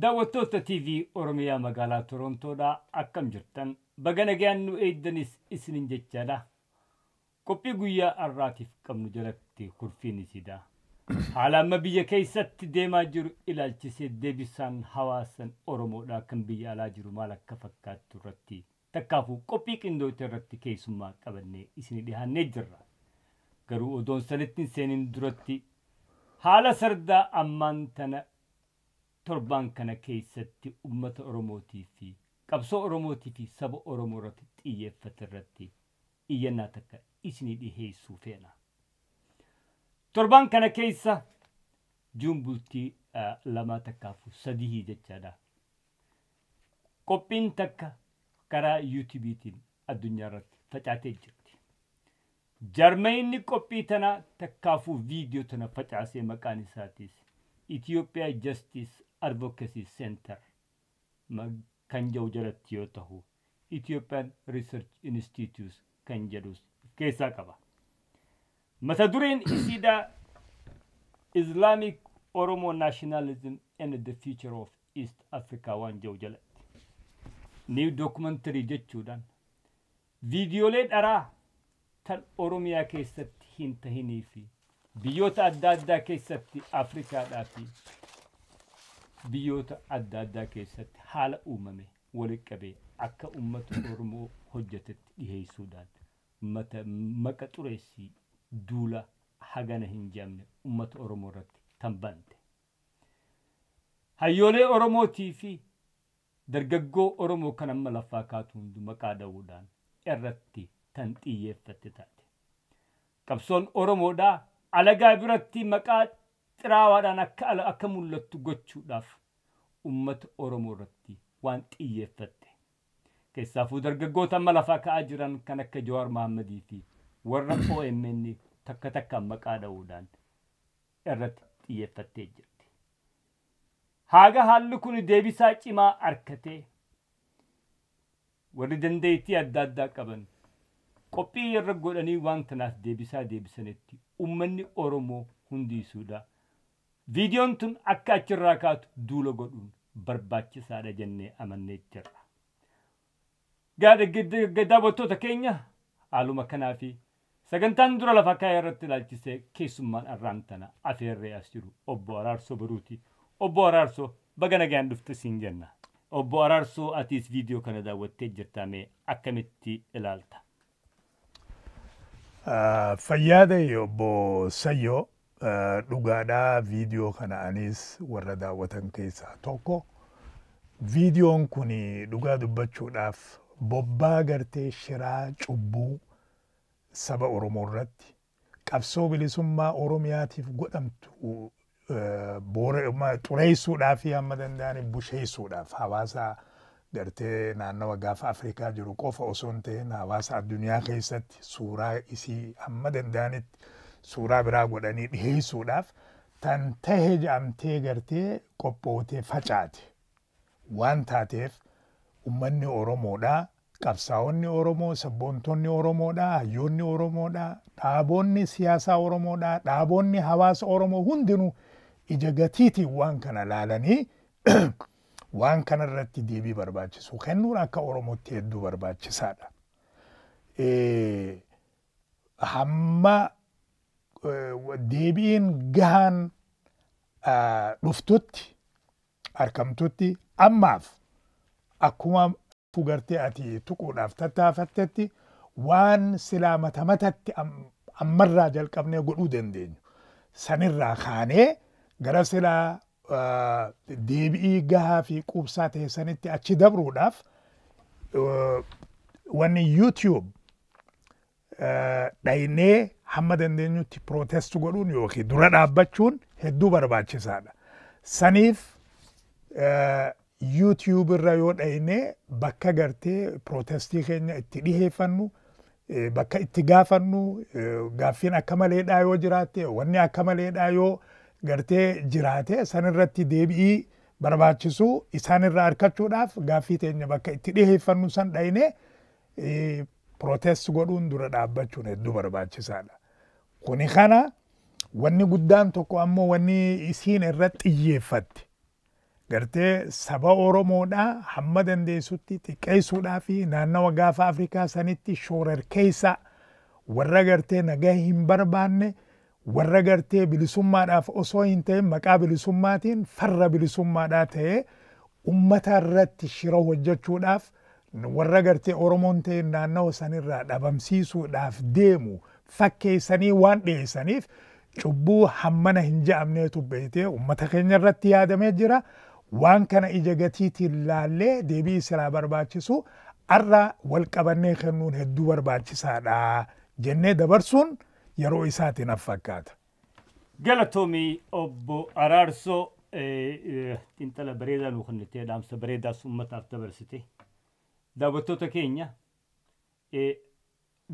daawwattoota TV Oromiyaa magaalaa Torontoodhaa akkam jirtan bagana gaannu eeddanis isinin jechaadha. Qophii guyyaa har'aatiif qabnu jalatti kurfiin isiidha. Haala amma biyya keessatti deemaa jiru ilaalchisee deebisaan hawaasan Oromoodhaa kan biyya alaa jiru maal akka fakkaattu irratti takkaafuu qophii qindoota irratti keessummaa qabannee isin dhiyaannee jirra. Garuu odoon sanitti seenin duratti haala sardaa ammaan tana torban kana keessatti ummata Oromootii fi qabsoo Oromootii fi saba Oromoo irratti xiyyeeffate irratti iyyannaa takka isinii dhiheessuu feena. Torban kana keessa juun bultii lama takkaafu sadii jechaadha. Qophiin takka karaa YouTube'tiin addunyaa irratti facaatee jirti. Jarmayinni qophii tana takkaafuu viidiyoo tana facaasee maqaan isaatis Ethiopia Justice Advocacy Center kan jedhu jalatti yoo ta'u Ethiopian Research Institute kan jedhus keessaa qaba. Mata dureen isiidha Islamic Oromo Nationalism and the Future of East Africa waan jedhu jalatti. New documentary jechuudhaan viidiyoolee dharaa tan Oromiyaa keessatti hin tahinii fi biyyoota adda addaa keessatti Afrikaadhaa fi biyyoota adda addaa keessatti haala uumame walitti qabee akka uummata Oromoo hojjetetti dhiheessuudhaan maqa xureessii duula hagana hin jamne uummata Oromoo irratti tambante. Hayyoolee Oromootii fi dargaggoo Oromoo kan amma lafaa kaatu hundu maqaa dha'uudhaan irratti tan xiyyeeffatte taate. Qabsoon Oromoodhaa alagaa biratti maqaa xiraawaadhaan akka mul'attu gochuudhaaf ummata Oromoo irratti waan xiyyeeffatte. Keessaafuu dargaggoota amma lafaa ka'aa jiran kan akka Jawaar Mahammadii fi warra OMN takka takkaan maqaa dha'uudhaan irratti xiyyeeffattee jirti. Haaga haalli kun deebisaa cimaa harkatee warri dandeettii adda addaa qaban qophii irra godhanii waan kanaaf deebisaa deebisanitti ummanni Oromoo hundiisuudha. Viidiyoon tun akka achirraa kaatu duula godhuun barbaachisaadha jennee amannee jirra. Daawwattoota keenya haaluma kanaa fi sagantaan dura lafa kaa'ee irratti ilaalchisee keessummaan arraan tana afeerree as jiru obbo Araarsoo Baruuti. Obbo Araarsoo baga nagaan dhufte siin jenna. Obbo Araarsoo atiis viidiyoo kana daawwattee jirtaa mee akkamitti ilaalta? Fayyaade obbo Sayyoo dhugaadhaa viidiyoo kana anis warra daawwatan keessaa tokko. Viidiyoon kun dhugaa dubbachuudhaaf bobbaa gartee shiraa cubbuu saba Oromoo irratti qabsoo bilisummaa Oromiyaatiif godhamtu xureessuudhaaf hamma danda'an busheessuudhaaf hawaasa gartee naannawa gaafa Afrikaa jiru qofa osoo hin ta'in hawaasa addunyaa keessatti suuraa isii hamma danda'anitti suuraa biraa godhanii dhiheessuudhaaf tan tahe jedhamtee gartee qophootee facaate waan taateef ummanni Oromoodhaa qabsaa'onni Oromoo sabboontonni Oromoodhaa hayyoonni Oromoodhaa dhaaboonni siyaasaa Oromoodhaa dhaaboonni hawaasa Oromoo hundinuu ija gatiitiin waan kana laalanii waan kana irratti deebii barbaachisu kennuun akka Oromootti hedduu barbaachisaadha. Hamma deebiin gahaan dhuftutti argamtutti ammaaf akkuma fugartee ati tuquudhaaf tattaafattetti waan silaa matamatatti ammarraa jalqabnee godhuu dandeenyu sanirraa kaanee gara silaa deebii gahaa fi quubsaa ta'e sanitti achi dabruudhaaf wanni YouTube dhaynee hamma dandeenyutti protest godhuun yookiin dura dhaabbachuun hedduu barbaachisaadha. Saniif YouTube irra yoo dhaynee bakka gartee protestii keenya itti dhiheeffannu bakka itti gaafannu gaaffiin akka maleedhaa yoo jiraatte wanni akka maleedhaa yoo gartee jiraate sanirratti deebii barbaachisu isaanirraa argachuudhaaf gaaffii teenya bakka itti dhiheeffannu san dhaynee protest godhuun dura dhaabbachuun hedduu barbaachisaadha. Kuni kana wanni guddaan tokko ammoo wanni isiin irratti xiyyeeffatte gartee saba Oromoodhaa hamma dandeessutti xiqqeessuudhaa fi naannawa gaafa Afrikaa sanitti shoorarkeessa warra gartee nagaa hin barbaanne warra gartee bilisummaadhaaf osoo hin ta'in maqaa bilisummaatiin farra bilisummaadhaa ta'ee ummata irratti shira hojjechuudhaaf warra gartee Oromoon ta'e naannawa sanirraa dhabamsiisuudhaaf deemu fakkeessanii waan dhiyeessaniif cubbuu hammana hin ja'amneetu beekee ummata keenya irratti yaadamee jira. Waan kana ija gatiitiin laallee deebii silaa barbaachisu arra wal qabannee kennuun hedduu barbaachisaadha jennee dabarsuun yeroo isaatiin affakkaata. Galatoomii obbo Araarsoo xiinxala bareedaa nu kennitee dhaamsa bareedaas ummataaf dabarsite. Daawwattoota keenya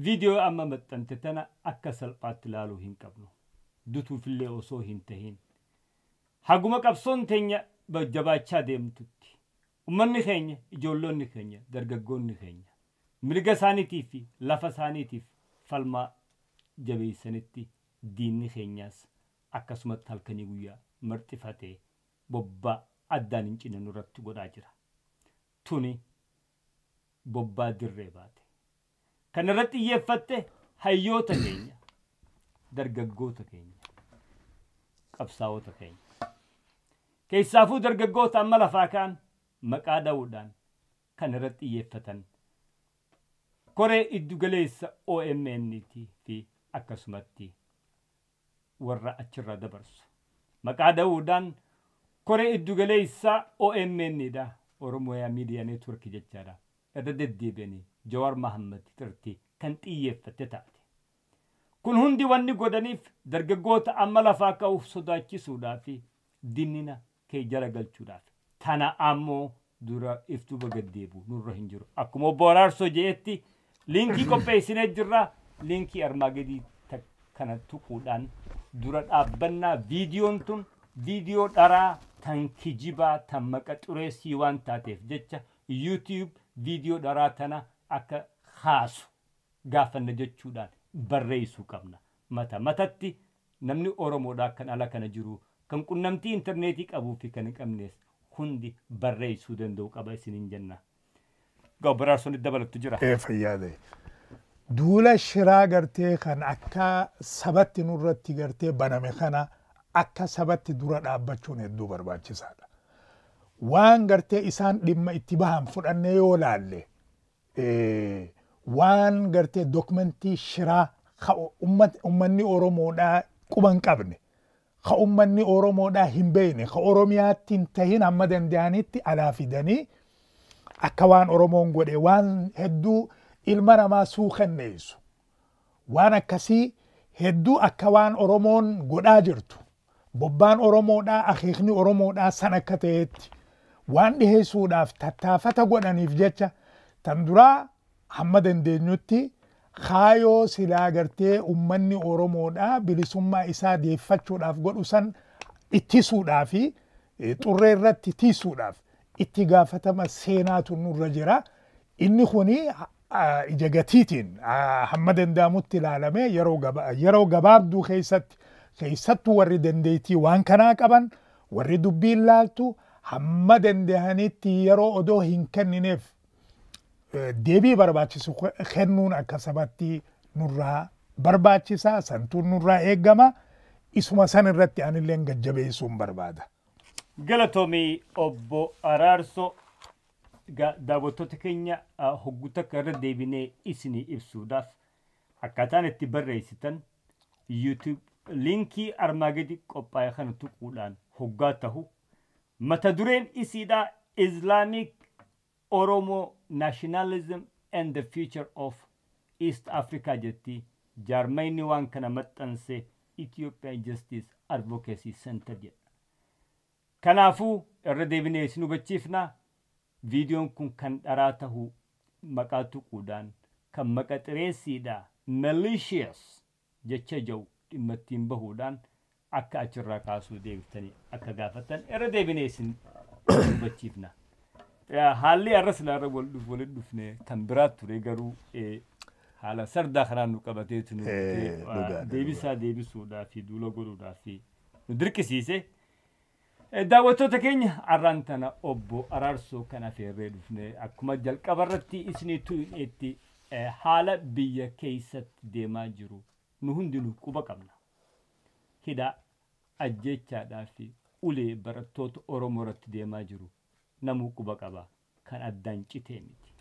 viidiyoo amma maxxante tana akka salphaatti ilaaluu hin qabnu. Dutuufillee osoo hin tahin. Haguma qabsoon teenya jabaachaa deemtutti. Ummanni keenya, ijoollonni keenya, dargaggoonni keenya mirga isaaniitii fi lafa isaaniitiif falmaa jabeessanitti diinni keenyaas akkasumatti halkanii guyyaa marxifatee bobbaa addaan hin cinne nurratti godhaa jira. Tuni bobbaa dirree baate. Kan irratti xiyyeeffatte hayyoota keenya, dargaggoota keenya, qabsaa'ota keenya. Keessaafuu dargaggoota amma lafaa kaan maqaa dha'uudhaan kan irratti xiyyeeffatan koree iddugaleessa OMN'tii fi akkasumatti warra achirra dabarsu. Maqaa dha'uudhaan koree iddugaleessa OMN'dha Oromiyaa Miidiyaa Neetwork jechaadha. Irra deddeebi'anii Jawaar Mahammad irratti kan xiyyeeffatte taate. Kun hundi wanni godhaniif dargaggoota amma lafaa ka'uuf sodaachisuudhaa fi dinnina kee jala galchuudhaaf. Tana ammoo dura iftuu bagaddeebu nurra hin jiru. Akkuma obbo Araarsoo jedhetti liinkii qopheessinee jirra. Liinkii armaa gadii kana tuquudhaan dura dhaabbannaa viidiyoon tun viidiyoo dharaa tan kijibaa tan maqa xureessii waan taateef jecha YouTube viidiyoo dharaa tana akka haasu gaafanna jechuudhaan barreessuu qabna. Matatti namni Oromoodhaa kan ala kana jiru kan qunnamtii interneetii qabuu fi kan hin qabnees hundi barreessuu danda'u qaba isiniin jenna. Obbo Araarsoon dabalatu jira. Fayyaade. Duula shiraa gartee kan akka sabatti nurratti gartee baname kana akka sabatti dura dhaabbachuun hedduu barbaachisaadha. Waan gartee isaan dhimma itti bahan fudhannee yoo laalle waan gartee dokumentii shiraa ummanni Oromoodhaa quban qabne. Ka ummanni Oromoodhaa hin beekne, ka Oromiyaatti hin tahin amma danda'anitti alaa fidanii akka waan Oromoon godhe waan hedduu ilma namaa suukanneessu. Waan akkasii hedduu akka waan Oromoon godhaa jirtu. Bobbaan Oromoodhaa, akeekni Oromoodhaa san akka ta'etti waan dhiheessuudhaaf tattaafata godhaniif jecha tan duraa hamma dandeenyutti kaayoo silaa gartee ummanni Oromoodhaa bilisummaa isaa deeffachuudhaaf godhu san ittisuudhaaf fi xurree irratti tiisuudhaaf itti gaafatama seenaatu nurra jira. Inni kuni ija gatiitiin hamma danda'amutti ilaalamee yeroo gabaabduu keessattuu warri dandeettii waan kanaa qaban warri dubbii ilaaltu hamma danda'anitti yeroo odoo hin kennineef deebii barbaachisu kennuun akka sabatti nurraa barbaachisa. Santuun nurraa eeggama. Isuma san irratti anillee gajjabeessuun barbaada. Galatoomii obbo Araarsoo daawwattoota keenya hogguu takka irra deebinee isinii ibsuudhaaf akkaataan itti barreessitan YouTube liinkii armaa gadi qophaa'e kana tuquudhaan hoggaa tahu mata dureen isiidhaa Islamic Oromo Nationalism and the Future of East Africa jetti jaarmayni waan kana maxxanse Ethiopian Justice Advocacy Center jedha. Kanaafuu irra deebinee isin hubachiifna. Viidiyoon kun kan dharaa tahu maqaa tuquudhaan kan maqa xireessiidha malicious jecha jiru dhimma ittiin bahuudhaan akka achirraa kaasuu deebiftanii akka gaafatan irra deebinee isin hubachiifna. Haalli arras laarra waliin dhufne kan biraatti ture garuu haala sardaa kanaan nu qabateetu nu deebisaa deebisuudhaa fi duula godhuudhaa fi nu dirqisiise. daawwattoota keenya arraan tana obbo Araarsoo kana feerree dhufne akkuma jalqabarratti isiniitu itti haala biyya keessatti deemaa jiru nu hundinuu quba qabna. Hidhaa ajjechaadhaa fi ulee barattoota Oromoo irratti deemaa jiru namuu quba qaba kan addaan citee miti.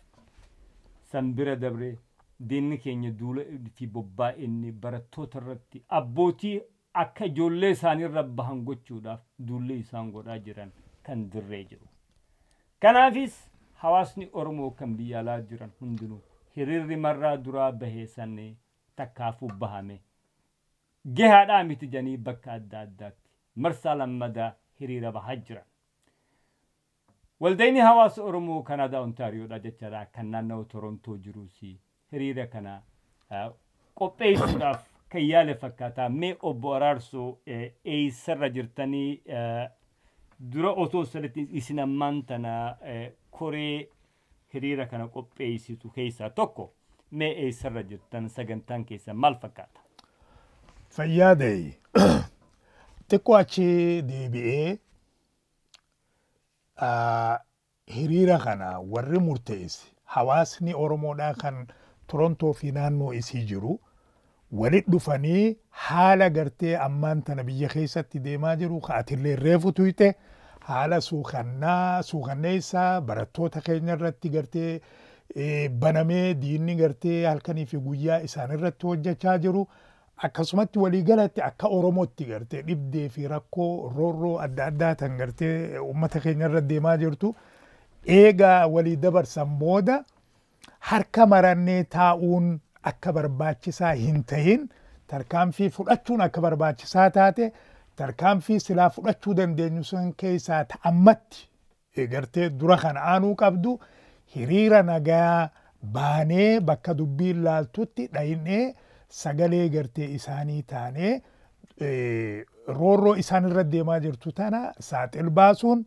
Sanbira dabree diinni keenya duula itti bobba'ee inni barattoota irratti abbootii akka ijoollee isaaniirra bahan gochuudhaaf duullee isaan godhaa jiran kan dirree jiru. Kanaafis hawaasni Oromoo kan biyya alaa jiran hundinuu hiriirri marraa duraa bahee sannee takkaafuu bahame. Gahaadhaa miti janii bakka adda addaatti marsaa lammadaa hiriira bahaa jiran. Waldayni hawaasa Oromoo Kanaadaa Ontaariyoodha jechaadha kan naannoo Torontoo jiruusi hiriira kana qopheessuudhaaf kan yaale fakkaata. Mee obbo Araarsoo eessarra jirtanii dura otoo sanitti isin ammaan tana koree hiriira kana qopheessitu keessaa tokko mee eessarra jirtan sagantaan keessa maal fakkaata? Fayyaadee xiqqoo achi deebi'ee hiriira kana warri murteesse hawaasni Oromoodhaa kan Torontoo fi naannoo isii jiru walitti dhufanii haala gartee ammaan tana biyya keessatti deemaa jiru ka'atillee reefu tuyte haala suukanneessaa barattoota keenya irratti gartee banamee diinni gartee halkanii fi guyyaa isaan irratti hojjechaa jiru akkasumatti waliigalatti akka Oromootti gartee dhibdee fi rakkoo roorroo adda addaa tan gartee uummata keenya irratti deemaa jirtu eegaa walii dabarsan booda harka marannee taa'uun akka barbaachisaa hin ta'in tarkaanfii fudhachuun akka barbaachisaa taate tarkaanfii silaa fudhachuu dandeenyu sun keessaa ta'ammatti gartee dura kana aanuu qabdu hiriira nagaa baanee bakka dubbiin laaltutti dhaynee sagalee gartee isaanii taanee roorroo isaan irra deemaa jirtu tana saaxil baasuun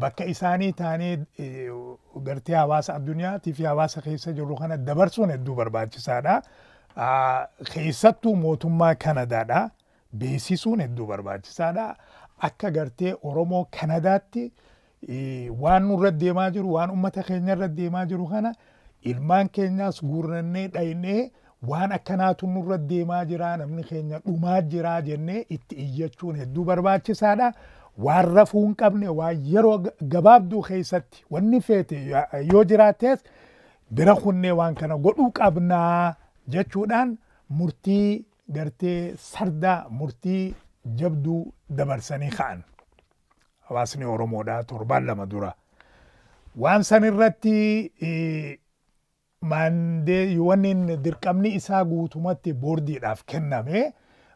bakka isaanii taanee gartee hawaasa addunyaatiif fi hawaasa keessa jiru kana dabarsuun hedduu barbaachisaadha. Keessattuu mootummaa Kanadaadha beeksisuun hedduu barbaachisaadha. Akka gartee Oromoo Kanadaatti waan nurra deemaa jiru waan uummata keenya irra deemaa jiru kana ilmaan keenyaas guurrannee dhaynee waan akkanaatu nurra deemaa jira namni keenya dhumaa jira jennee itti iyyachuun hedduu barbaachisaadha. Waan rafuu hin qabne waan yeroo gabaabduu keessatti wanni feete yoo jiraates bira kunnee waan kana godhuu qabnaa jechuudhaan murtii gartee sardaa murtii jabduu dabarsanii ka'an. Hawaasni Oromoodhaa torbaan lama dura waan san irratti mandee wanni dirqamni isaa guutumatti boordiidhaaf kenname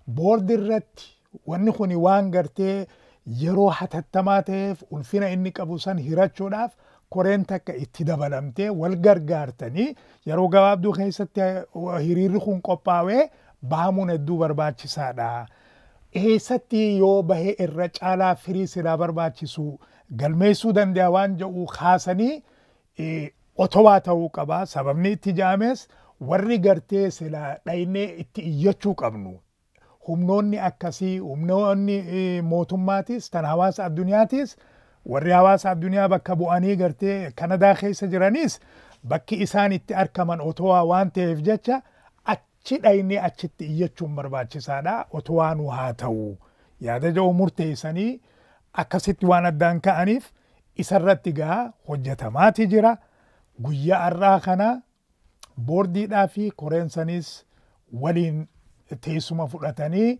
boordi irratti wanni kuni waan gartee yeroo hatattamaa ta'eef ulfina inni qabu san hirachuudhaaf koreen takka itti dabalamtee wal gargaartanii yeroo gabaabduu keessatti hiriirri kun qophaa'ee bahamuun hedduu barbaachisaadha. Eessatti yoo bahee irra caalaa firii silaa barbaachisu galmeessuu danda'a waan jedhu kaasanii otowaa ta'uu qaba. Sababni itti jaames warri gartee silaa dhaynee itti iyyachuu qabnu. Humnoonni akkasii humnoonni mootummaatis tan hawaasa addunyaatis warri hawaasa addunyaa bakka bu'anii gartee Kanadaa keessa jiranis bakki isaan itti argaman otowaa waan ta'eef jecha achi dhaynee achitti iyyachuun barbaachisaadha. Otowaa nu haa ta'u yaada jedhu murteessanii akkasitti waan addaan ka'aniif isarratti gaa hojjetamaati jira. Guyyaa har'aa kana boordiidhaa fi koreensanis waliin teessuma fudhatanii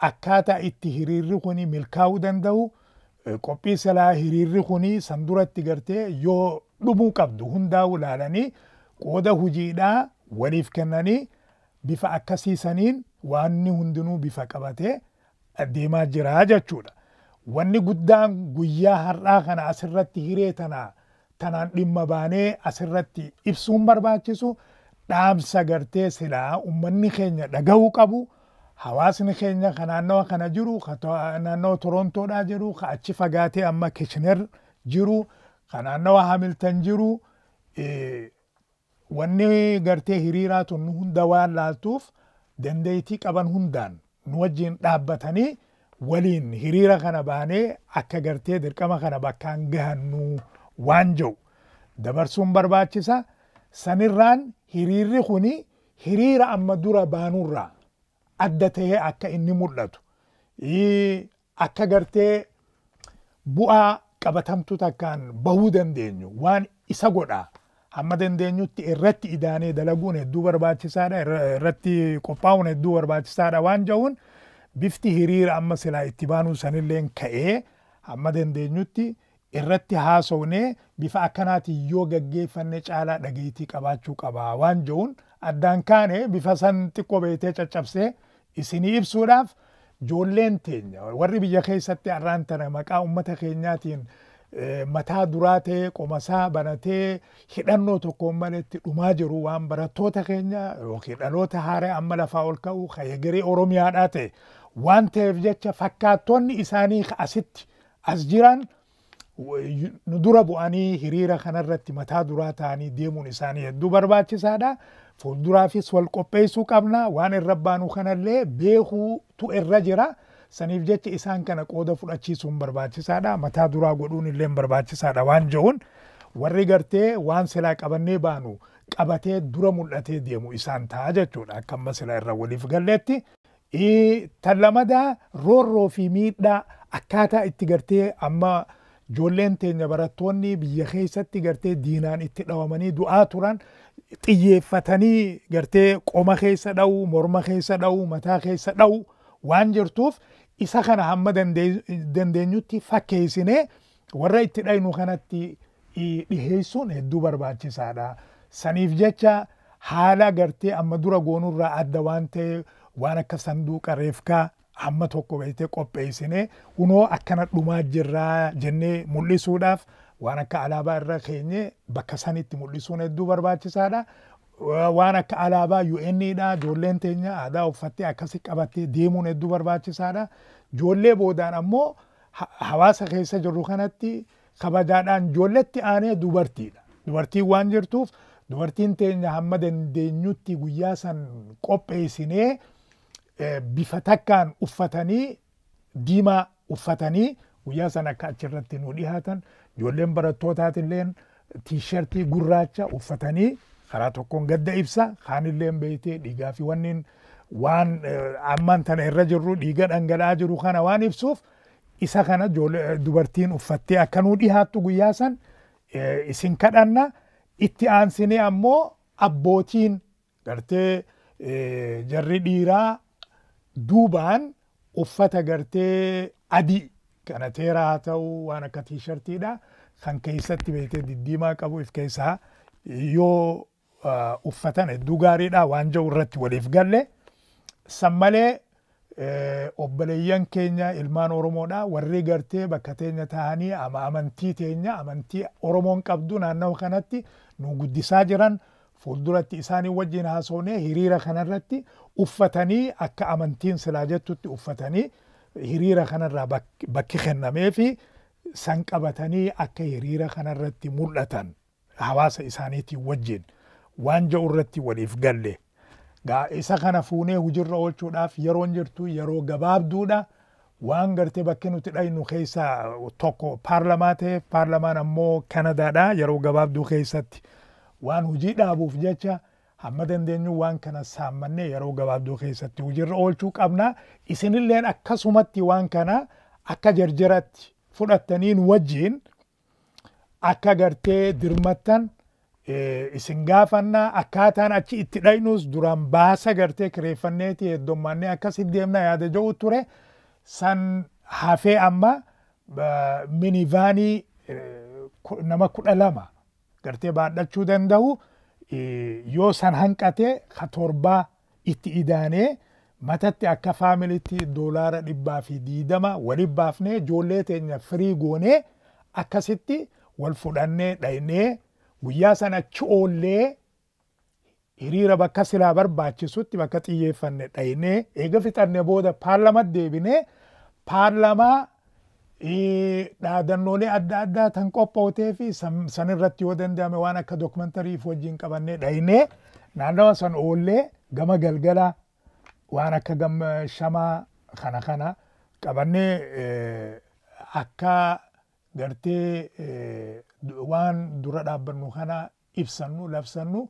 akkaataa itti hiriirri kuni milkaa'uu danda'u qophii silaa hiriirri kuni san duratti gartee yoo dhumuu qabdu hundaa'u ilaalanii qooda hojiidhaa waliif kennanii bifa akkasiisaniin waanni hundinuu bifa qabatee deemaa jira jechuudha. Wanni guddaan guyyaa har'aa kana asirratti hiree tanaan dhimma baanee asirratti ibsuun barbaachisu dhaamsa gartee silaa uummanni keenya dhagahuu qabu. Hawaasni keenya kan naannawa kana jiru naannawa Torontoodhaa jiru kan achi fagaatee amma Kitchener jiru kan naannawa Hamilton jiru wanni gartee hiriiraa tun hunda waan laaltuuf dandeettii qaban hundaan nu wajjin dhaabbatanii waliin hiriira kana baanee akka gartee dirqama kana bakkaan gahannu waan jiru dabarsuun barbaachisa. Sanirraan hiriirri kuni hiriira amma dura baanurraa adda ta'ee akka inni mul'atu akka gartee bu'aa qabatamtu takkaan bahuu dandeenyu waan isa godhaa hamma dandeenyutti irratti idaanee dalaguun hedduu barbaachisaadha, irratti qophaa'uun hedduu barbaachisaadha waan jedhuun bifti hiriira amma silaa itti baanuu sanilleen ka'ee hamma dandeenyutti irratti haasofnee bifa akkanaatiin yoo gaggeeffanne caalaa dhageettii qabaachuu qabaa waan jedhuun addaan kaane bifa san xiqqoo beeytee caccabsee isinii ibsuudhaaf ijoolleen teenya warri biyya keessatti har'aan tana maqaa uummata keenyaatiin mataa duraa ta'ee qomasaa banatee hidhannoo tokkoon maletti dhumaa jiru waan barattoota keenya yookiin dhaloota haaraa amma lafaa ol ka'u egeree Oromiyaadhaa ta'e waan ta'eef jecha fakkaattonni isaanii asitti as jiran nu dura bu'anii hiriira kanarratti mataa duraa ta'anii deemuun isaanii hedduu barbaachisaadha. Fuulduraafis wal qopheessuu qabna waan irra baanu kanallee beekuutu irra jira. Saniif jecha isaan kana qooda fudhachiisuun barbaachisaadha. Mataa duraa godhuun illee barbaachisaadha waan jedhuun warri gartee waan silaa qabannee baanu qabatee dura mul'atee deemu isaan ta'a jechuudha. Akka amma silaa irra waliif galleetti. Tan lamadaa roorroo fi miidhaa akkaataa itti gartee amma ijoolleen teenya barattoonni biyya keessatti gartee diinaan itti dhawamanii du'aa turan xiyyeeffatanii gartee qoma keessa dha'u, morma keessa dha'u, mataa keessa dha'u waan jirtuuf isa kana hamma dandeenyutti fakkeessinee warra itti dhaynu kanatti dhiheessuun hedduu barbaachisaadha. Saniif jecha haala gartee amma dura goonurraa adda waan ta'e waan akka sanduuqa reefkaa hamma tokko beeytee qopheessinee unoo akkana dhumaa jirraa jennee mul'isuudhaaf waan akka alaabaa irra keenye bakka sanitti mul'isuun hedduu barbaachisaadha. Waan akka alaabaa UN'dha ijoolleen teenya aadaa uffattee akkasi qabattee deemuun hedduu barbaachisaadha. Ijoollee boodaan ammoo hawaasa keessa jirru kanatti kabajaadhaan ijoolletti aanee dubartiidha. Dubartiin waan jirtuuf dubartiin teenya hamma dandeenyutti guyyaa san qopheessinee bifa takkaan uffatanii diimaa uffatanii guyyaa san akka achirratti nu dhihaatan ijoolleen barattootaatiillee tiishartii gurraacha uffatanii karaa tokkoon gadda ibsa kaanilleen beeytee dhiigaa fi waan ammaan tana irra jirru dhiiga dhangala'aa jiru kana waan ibsuuf isa kana dubartiin uffattee akka nu dhihaattu guyyaa san isin kadhanna. Itti aansinee ammoo abbootiin gartee jarri dhiiraa duubaan uffata gartee adii kana teeraa haa ta'u waan akka tiishartiidha kan keessatti beeytee diddiimaa qabu if keessaa yoo uffatan hedduu gaariidha waan jiru irratti waliif galle. San malee obboleeyyan keenya ilmaan Oromoodha warri gartee bakka teenya ta'anii amantii teenya amantii Oromoon qabdu naannoo kanatti nu guddisaa jiran fuulduratti isaanii wajjin haasofnee hiriira kanarratti uffatanii akka amantiin silaa jettutti uffatanii hiriira kanarraa bakki kennamee fi san qabatanii akka hiriira kanarratti mul'atan hawaasa isaaniitiin wajjin waan jiru irratti waliif galle. Isa kana fuunee hujirra oolchuudhaaf yeroon jirtu yeroo gabaabduudha. Waan gartee bakki nuti dhaynu keessaa tokko paarlamaa ta'e paarlamaan ammoo Kanadaadha. Yeroo gabaabduu keessatti waan hujii dhaabuuf jecha hamma dandeenyu waan kana saammannee yeroo gabaabduu keessatti hujirra oolchuu qabna. Isinilleen akkasumatti waan kana akka jarjaratti fudhattaniin wajjin akka gartee dirmattan isin gaafannaa akkaataan achi itti dhaynus duraan baasa gartee kireeffanneeti heddommaannee akkasitti deemna yaada jedhu ture. San hafee amma minivaanii nama 12 gartee baadhachuu danda'u yoo san hanqate ka torbaa itti idaanee matatti akka faamilitti $120 waliif baafnee ijoollee teenya firii goonee akkasitti wal fudhannee dhaynee guyyaa sana achi oollee hiriira bakka silaa barbaachisutti bakka xiyyeeffanne dhaynee eega fixannee booda paarlamaa deebinee paarlamaa dhaadannoolee adda addaa tan qophootee fi san irratti yoo danda'ame waan akka dookumentarii wajjin qabannee dhaynee naannawa san oollee gama galgala waan akka gama shamaa kana qabannee akka gartee waan dura dhaabbannu kana ibsannu labsannu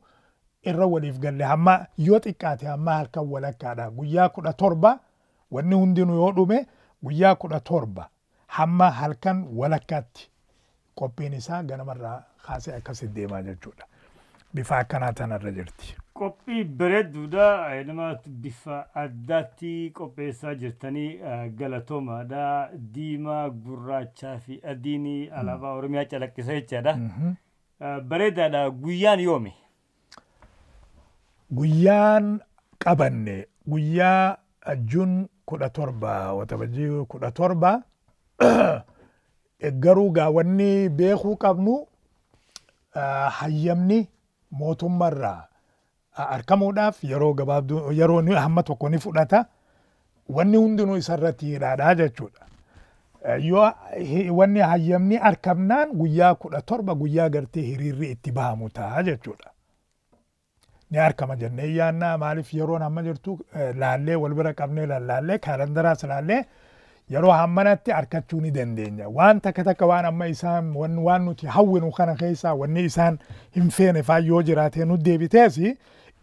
irra waliif galle hamma yoo xiqqaate hamma halkan walakkaadha guyyaa 17 wanni hundinuu yoo dhume guyyaa 17 hamma halkan walakkaatti qophiin isaa ganamarraa kaasee akkasitti deemaa jechuudha. Bifa akkanaa tanarra jirti. Qophii bareedduudha nama bifa addaatti qopheessaa jirtanii galatoomaadha. Diimaa, gurraachaa fi adiin alaabaa Oromiyaa calaqqisa jechaadha. Bareedaadha. Guyyaan yoomi? Guyyaan qabanne guyyaa Juun 17 waxabajjii 17 garuu gaawwanni beekuu qabnu hayyamni mootummaarraa argamuudhaaf yeroo gabaabduu yeroo hamma tokko ni fudhata wanni hundinuu isarratti hidhaadhaa jechuudha. Yoo wanni hayyamni argamnaan guyyaa 17 guyyaa gartee hiriirri itti bahamu ta'a jechuudha. Ni argama jennee yaannaa maaliif yeroon hamma jirtu laallee wal bira qabnee laallee kaalendaraas laallee yeroo hammanatti argachuu ni dandeenya. Waan takka waan amma isaan waan nuti hawwinu kana keessaa wanni isaan hin feene faa yoo jiraatee nu deebitees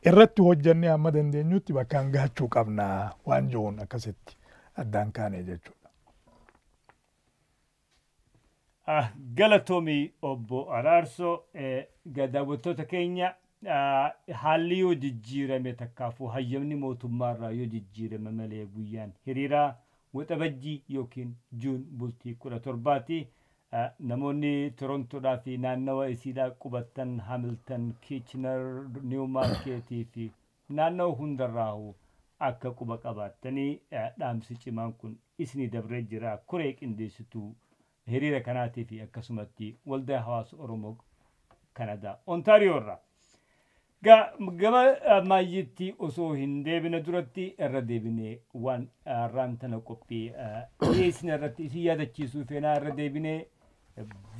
irratti hojjannee hamma dandeenyutti bakkaan gahachuu qabna waan jiruun akkasitti addaan kaane jechuudha. Galatoomii obbo Araarsoo daawwattoota keenya haalli yoo jijjiirame takkaafuu hayyamni mootummaarraa yoo jijjiirame malee guyyaan hiriiraa waxabajjii yookiin Juun bultii 17 namoonni Torontoodhaa fi naannawa isiidhaa qubattan Hamilton, Kitchener, Newmarketii fi naannawa hundarraa akka quba qabaattanii dhaamsi cimaan kun isinii dabree jira. Koree qindeessituu hiriira kanaatii fi akkasumatti waldaa hawaasa Oromoo Kanadaa Ontaariyoo irraa. Gama maayyitti osoo hin deebine duratti irra deebine waan raantana qophii dhiyeessin irratti isin yaadachiisuu feenaa irra deebine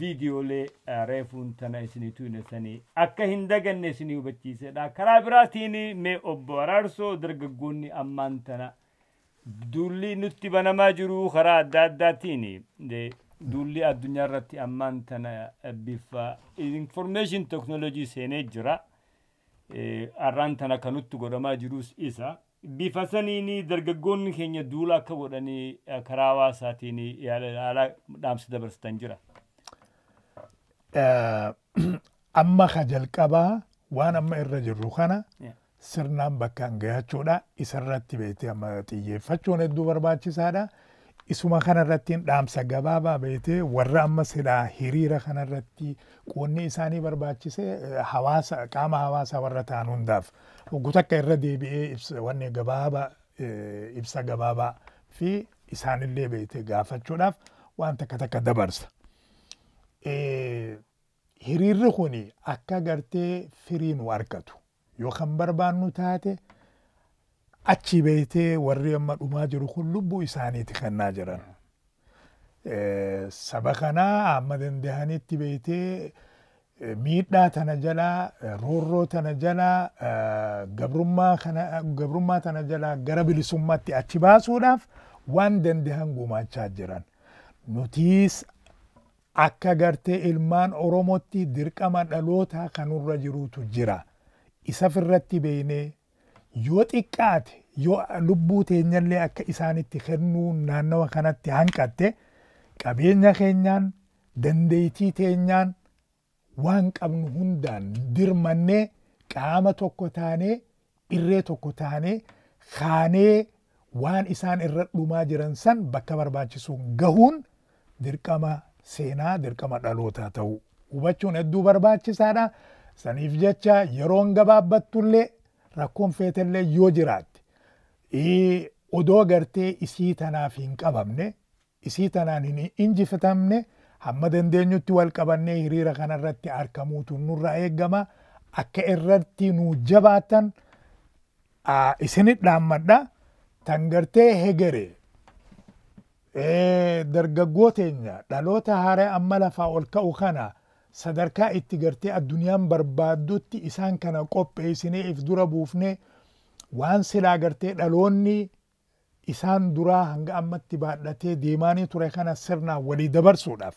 viidiyoolee reefuun tana isiniitu hinesanii akka hin daganne isinii hubachiisedha. Karaa biraatiin mee obbo Araarsoo dargaggoonni ammaan tana duulli nutti banamaa jiru karaa adda addaatiin duulli addunyaa irratti ammaan tana bifa information technology seenee jira. Arraan tana kanutti godhamaa jirus isa bifa saniin dargaggoonni keenya duula akka godhanii karaa hawaasaatiin haala dhaamsa dabarsan jira. Amma ka jalqabaa waan amma irra jirru kana sirnaan bakkaan gahachuudha. Isarratti beekte amma xiyyeeffachuun hedduu barbaachisaadha. Isuma kanarratti dhaamsa gabaabaa beekte warra amma silaa hiriira kanarratti qoonni isaanii barbaachise hawaasa qaama hawaasaa warra ta'an hundaaf guutakka irra deebi'ee wanni gabaabaa ibsa gabaabaa fi isaanillee beekte gaafachuudhaaf waan takka dabarsa. Hiriirri kuni akka gartee firii nu argatu yoo kan barbaannu taate achi beekte warri amma dhumaa jiru kun lubbuu isaaniiti kennaa jiran. Saba kanaa amma danda'anitti beekte miidhaa tana jalaa roorroo tana jalaa gabrummaa tana jalaa gara bilisummaatti achi baasuudhaaf waan danda'an gumaachaa jiran. Nutiis akka gartee ilmaan Oromootti dirqama dhaloota kanurra jirutu jira. Isa firratti beeknee yoo xiqqaate yoo lubbuu teenyallee akka isaanitti kennuu naannawa kanatti hanqatte qabeenya keenyaan dandeettii teenyaan waan qabnu hundaan dirmannee qaama tokko taanee irree tokko taanee kaanee waan isaan irra dhumaa jiran san bakka barbaachisuun gahuun dirqama seenaa dirqama dhalootaa ta'uu hubachuun hedduu barbaachisaadha. Saniif jecha yeroon gabaabbattullee rakkoon feetellee yoo jiraatte odoo gartee isii tanaaf hin qabamne isii tanaan hin injifatamne hamma dandeenyutti wal qabannee hiriira kanarratti argamuutu nurraa eegama. Akka irratti nu jabaatan isinit dhaammadha. Tan gartee hegeree dargaggoo teenya dhaloota haaraa amma lafaa ol ka'u kana sadarkaa itti gartee addunyaan barbaaddutti isaan kana qopheessinee if dura buufnee waan silaa gartee dhaloonni isaan duraa hanga ammatti baadhatee deemaanii ture kana sirnaan walii dabarsuudhaaf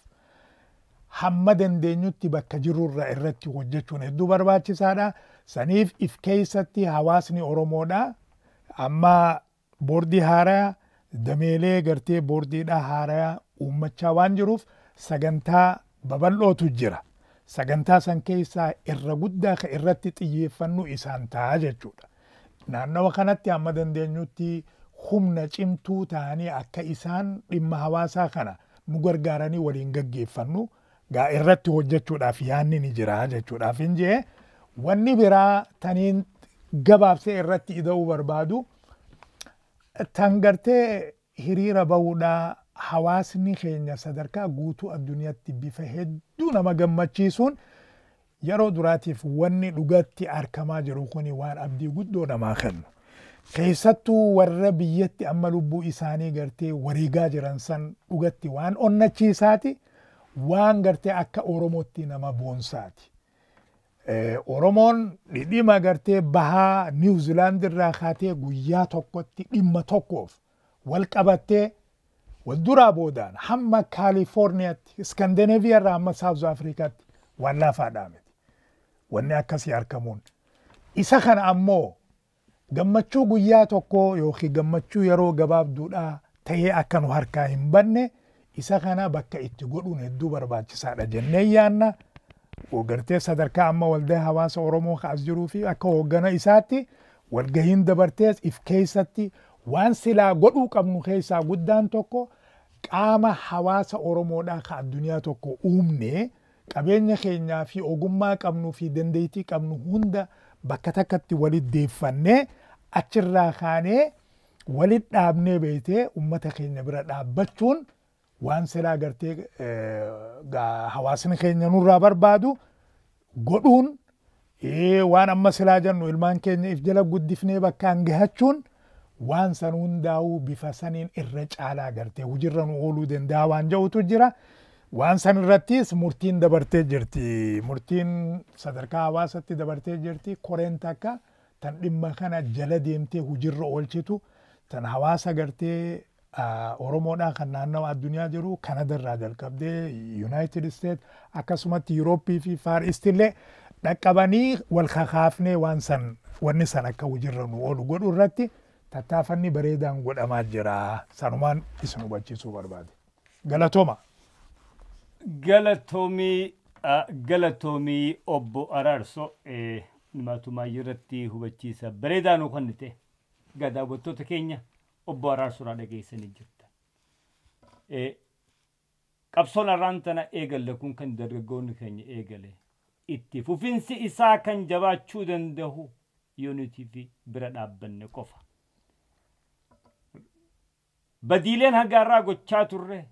hamma dandeenyutti bakka jirurra irratti hojjechuun hedduu barbaachisaadha. Saniif if keessatti hawaasni Oromoodha amma boordii haaraa dameelee gartee boordiidha haaraa uummachaa waan jiruuf sagantaa babal'ootu jira. Sagantaa san keessaa irra guddaa ka irratti xiyyeeffannu isaan ta'a jechuudha. Naannawa kanatti amma dandeenyutti humna cimtuu ta'anii akka isaan dhimma hawaasaa kana nu gargaaranii waliin gaggeeffannu gaa irratti hojjechuudhaaf yaanni ni jira jechuudhaaf hin jee wanni biraa taniin gabaabsee irratti ida'uu barbaadu tan gartee hiriira bahuudhaa hawaasni keenya sadarkaa guutuu addunyaatti bifa hedduu nama gammachiisuun yeroo duraatiif wanni dhugatti argamaa jiru kuni waan abdii guddoo namaa kennu. Keessattuu warra biyyatti amma lubbuu isaanii gartee wareegaa jiran san dhugatti waan onnachiisaati. Waan gartee akka Oromootti nama boonsaati. Oromoon dhimma gartee bahaa Niw Ziilaand irraa kaatee guyyaa tokkotti dhimma tokkoof wal qabattee wal duraa boodaan hamma Kaalifoorniyaatti Iskandinaaviyaa irraa hamma Saawuz Afrikaatti waan laafaadhaa miti. Wanni akkasii argamuun. Isa kana ammoo gammachuu guyyaa tokkoo yookiin gammachuu yeroo gabaabduudhaa ta'ee akka nu harkaa hin banne isa kana bakka itti godhuun hedduu barbaachisaadha jennee yaanna. Gartee sadarkaa amma waldaa hawaasa Oromoo kaas jiruu fi akka hooggana isaatti walgahiin dabartees if keessatti waan silaa godhuu qabnu keessaa guddaan tokko qaama hawaasa Oromoodhaa ka addunyaa tokko uumne qabeenya keenyaa fi ogummaa qabnuu fi dandeettii qabnu hunda bakka takkatti walitti deeffannee achirraa kaanee walitti dhaabnee beeytee uummata keenya bira dhaabbachuun waan silaa gartee hawaasni keenya nurraa barbaadu godhuun waan amma silaa jennu ilmaan keenya if jala guddifnee bakkaan gahachuun waan san hundaa'uu bifa saniin irra caalaa gartee hujirra nu ooluu danda'a waan jedhutu jira. Waan san irrattis murtiin dabartee jirti. Murtiin sadarkaa hawaasatti dabartee jirti. Koreen takka tan dhimma kana jala deemtee hujirra oolchitu tan hawaasa gartee Oromoodhaa kan naannawa addunyaa jiru Kanadarraa jalqabdee United States akkasumatti Yurooppii fi Far East illee dhaqqabanii wal kakaafnee waan san wanni san akka hujirra nu oolu godhu irratti tattaafanni bareedaan godhamaa jira. Sanumaan isin hubachiisuu barbaade. Galatooma. Galatoomii obbo Araarso nimatumaa irratti hubachiisa bareedaa nu kennite daawwattoota keenya obbo Araarsoodhaa dhageessanii jirtan. Qabsoon arraan tana eegalle kun kan dargaggoonni keenya eegale itti fufinsi isaa kan jabaachuu danda'u yuunitii fi bira dhaabbanne qofa. Badiileen hagaarraa gochaa turre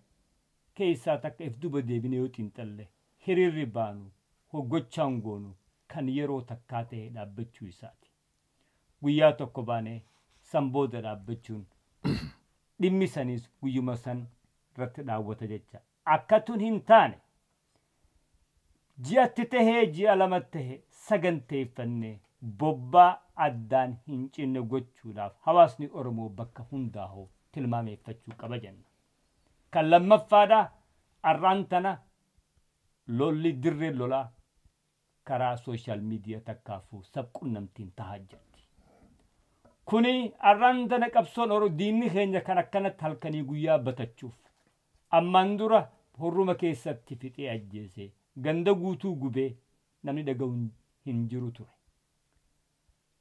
keessaa takka if duba deebine yoo xiinxalle hiriirri baanu hoggochaan goonu kan yeroo takkaa ta'e dhaabbachuu isaati. Guyyaa tokko baanee san booda dhaabbachuun dhimmi saniis guyyuma san irratti dhaawwata jecha. Akkatun hin taane ji'atti tahee ji'a lamatti tahee saganteeffannee bobbaa addaan hin cinne gochuudhaaf hawaasni Oromoo bakka hundaa'u tilmaameeffachuu qaba jenna. Kan lammaffaadhaa arraan tana lolli dirree lolaa karaa sooshaal miidiyaa takkaafuu sabquunnamtiin tahaa jirti. Kuni arraan tana qabsoon diinni keenya kan akkanatti halkanii guyyaa batachuuf ammaan dura horruma keessatti fixee ajjeesee ganda guutuu gubee namni dhaga'u hin jiru ture.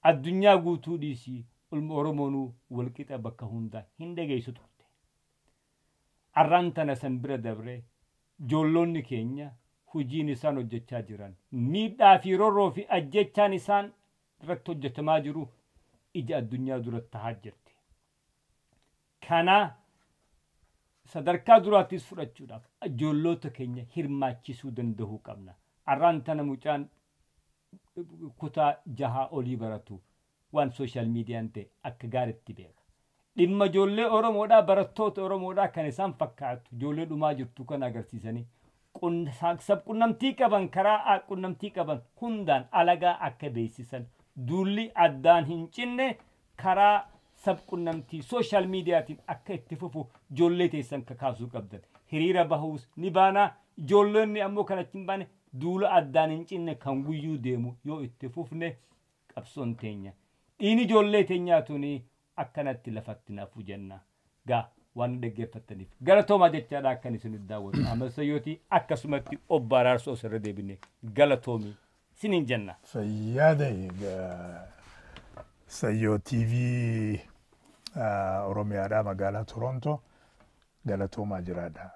Addunyaa guutuu dhiisii Oromoonuu walqixa bakka hundaa hin dhageessu turte. Arraan tana san bira dabree ijoollonni keenya hojiin isaan hojjechaa jiran miidhaa fi roorroo fi ajjechaan isaan irratti hojjetamaa jiru ija addunyaa duratti tahaa jirti. Kana sadarkaa duraattis fudhachuudhaaf ijoollota keenya hirmaachisuu danda'uu qabna. Arraan tana mucaan kutaa 6 olii baratu waan sooshaal miidiyaan ta'e akka gaariitti beeka. Dhimma ijoollee Oromoodhaa barattoota Oromoodhaa kan isaan fakkaatu ijoollee dhumaa jirtu kan agarsiisanii sabquunnamtii qaban karaa quunnamtii qaban hundaan alagaa akka beeksisan duulli addaan hin cinne karaa sabqunnamtii sooshaal miidiyaatiin akka itti fufu ijoollee teessan kakaasuu qabdan. Hiriira bahuus ni baanaa ijoollonni ammoo kanatti hin baane duula addaan hin cinne kan guyyuu deemu yoo itti fufne qabsoon teenya. Dhiini ijoollee teenyaatuni akkanatti lafatti naafuu jenna. Gaa waan dhaggeeffattaniif galatoomaa jechaadha akkan isin daawwatu. Amasayyooti akkasumatti obbo Araarsoo sirra deebine galatoomii sinin jenna. Fayyaada Sayyoo TV Oromiyaadhaa magaalaa Torontoo galatoomaa jiraadha.